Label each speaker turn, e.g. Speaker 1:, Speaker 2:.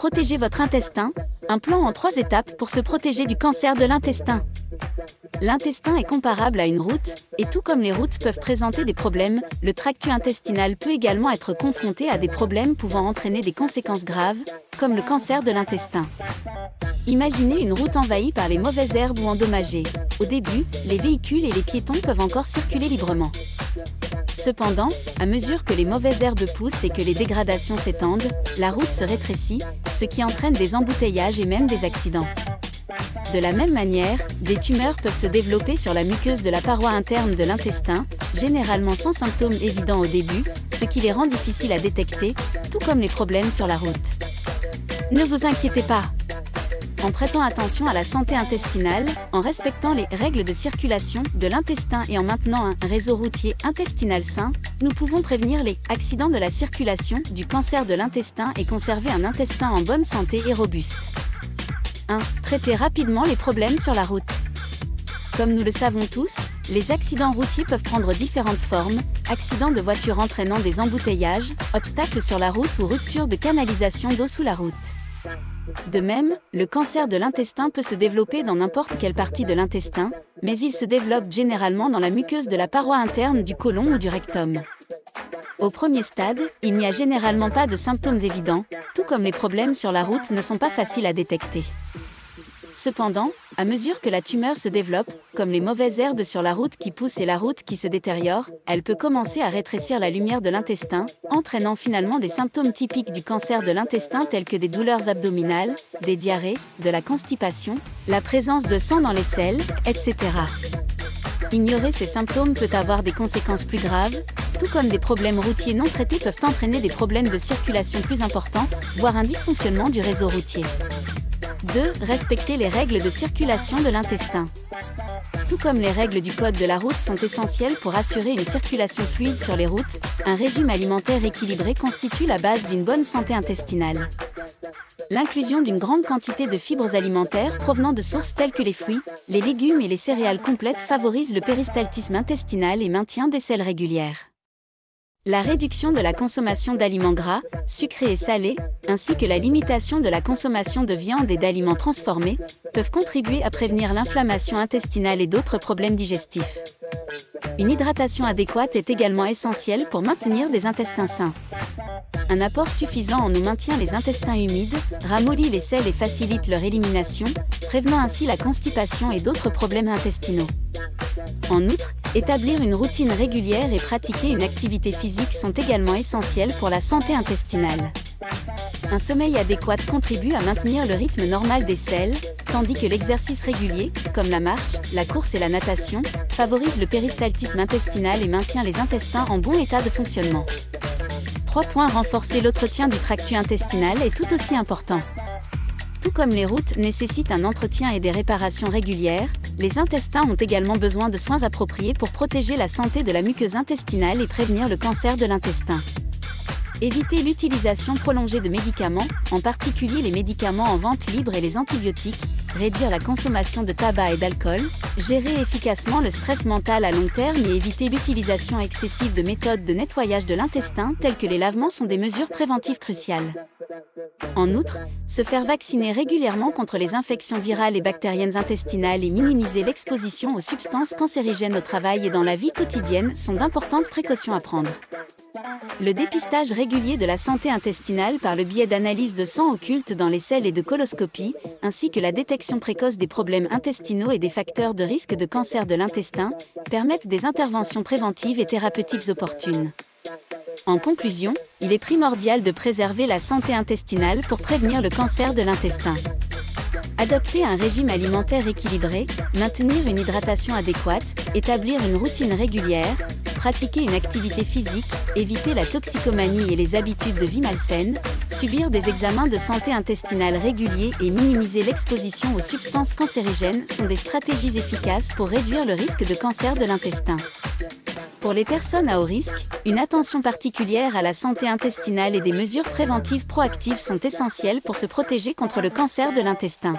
Speaker 1: Protégez votre intestin, un plan en 3 étapes pour se protéger du cancer de l'intestin. L'intestin est comparable à une route, et tout comme les routes peuvent présenter des problèmes, le tractus intestinal peut également être confronté à des problèmes pouvant entraîner des conséquences graves, comme le cancer de l'intestin. Imaginez une route envahie par les mauvaises herbes ou endommagée. Au début, les véhicules et les piétons peuvent encore circuler librement. Cependant, à mesure que les mauvaises herbes poussent et que les dégradations s'étendent, la route se rétrécit, ce qui entraîne des embouteillages et même des accidents. De la même manière, des tumeurs peuvent se développer sur la muqueuse de la paroi interne de l'intestin, généralement sans symptômes évidents au début, ce qui les rend difficiles à détecter, tout comme les problèmes sur la route. Ne vous inquiétez pas! En prêtant attention à la santé intestinale, en respectant les règles de circulation de l'intestin et en maintenant un réseau routier intestinal sain, nous pouvons prévenir les accidents de la circulation, du cancer de l'intestin et conserver un intestin en bonne santé et robuste. 1. Traitez rapidement les problèmes sur la route. Comme nous le savons tous, les accidents routiers peuvent prendre différentes formes, accidents de voiture entraînant des embouteillages, obstacles sur la route ou rupture de canalisation d'eau sous la route. De même, le cancer de l'intestin peut se développer dans n'importe quelle partie de l'intestin, mais il se développe généralement dans la muqueuse de la paroi interne du côlon ou du rectum. Au premier stade, il n'y a généralement pas de symptômes évidents, tout comme les problèmes sur la route ne sont pas faciles à détecter. Cependant, à mesure que la tumeur se développe, comme les mauvaises herbes sur la route qui poussent et la route qui se détériore, elle peut commencer à rétrécir la lumière de l'intestin, entraînant finalement des symptômes typiques du cancer de l'intestin tels que des douleurs abdominales, des diarrhées, de la constipation, la présence de sang dans les selles, etc. Ignorer ces symptômes peut avoir des conséquences plus graves, tout comme des problèmes routiers non traités peuvent entraîner des problèmes de circulation plus importants, voire un dysfonctionnement du réseau routier. 2. Respecter les règles de circulation de l'intestin. Tout comme les règles du code de la route sont essentielles pour assurer une circulation fluide sur les routes, un régime alimentaire équilibré constitue la base d'une bonne santé intestinale. L'inclusion d'une grande quantité de fibres alimentaires provenant de sources telles que les fruits, les légumes et les céréales complètes favorise le péristaltisme intestinal et maintient des selles régulières. La réduction de la consommation d'aliments gras, sucrés et salés, ainsi que la limitation de la consommation de viande et d'aliments transformés, peuvent contribuer à prévenir l'inflammation intestinale et d'autres problèmes digestifs. Une hydratation adéquate est également essentielle pour maintenir des intestins sains. Un apport suffisant en eau maintient les intestins humides, ramollit les selles et facilite leur élimination, prévenant ainsi la constipation et d'autres problèmes intestinaux. En outre, établir une routine régulière et pratiquer une activité physique sont également essentiels pour la santé intestinale. Un sommeil adéquat contribue à maintenir le rythme normal des selles, tandis que l'exercice régulier, comme la marche, la course et la natation, favorise le péristaltisme intestinal et maintient les intestins en bon état de fonctionnement. 3 points. Renforcer l'entretien du tractus intestinal est tout aussi important. Tout comme les routes nécessitent un entretien et des réparations régulières, les intestins ont également besoin de soins appropriés pour protéger la santé de la muqueuse intestinale et prévenir le cancer de l'intestin. Éviter l'utilisation prolongée de médicaments, en particulier les médicaments en vente libre et les antibiotiques, réduire la consommation de tabac et d'alcool, gérer efficacement le stress mental à long terme et éviter l'utilisation excessive de méthodes de nettoyage de l'intestin telles que les lavements sont des mesures préventives cruciales. En outre, se faire vacciner régulièrement contre les infections virales et bactériennes intestinales et minimiser l'exposition aux substances cancérigènes au travail et dans la vie quotidienne sont d'importantes précautions à prendre. Le dépistage régulier de la santé intestinale par le biais d'analyses de sang occultes dans les selles et de coloscopie, ainsi que la détection précoce des problèmes intestinaux et des facteurs de risque de cancer de l'intestin, permettent des interventions préventives et thérapeutiques opportunes. En conclusion, il est primordial de préserver la santé intestinale pour prévenir le cancer de l'intestin. Adopter un régime alimentaire équilibré, maintenir une hydratation adéquate, établir une routine régulière, pratiquer une activité physique, éviter la toxicomanie et les habitudes de vie malsaines, subir des examens de santé intestinale réguliers et minimiser l'exposition aux substances cancérigènes sont des stratégies efficaces pour réduire le risque de cancer de l'intestin. Pour les personnes à haut risque, une attention particulière à la santé intestinale et des mesures préventives proactives sont essentielles pour se protéger contre le cancer de l'intestin.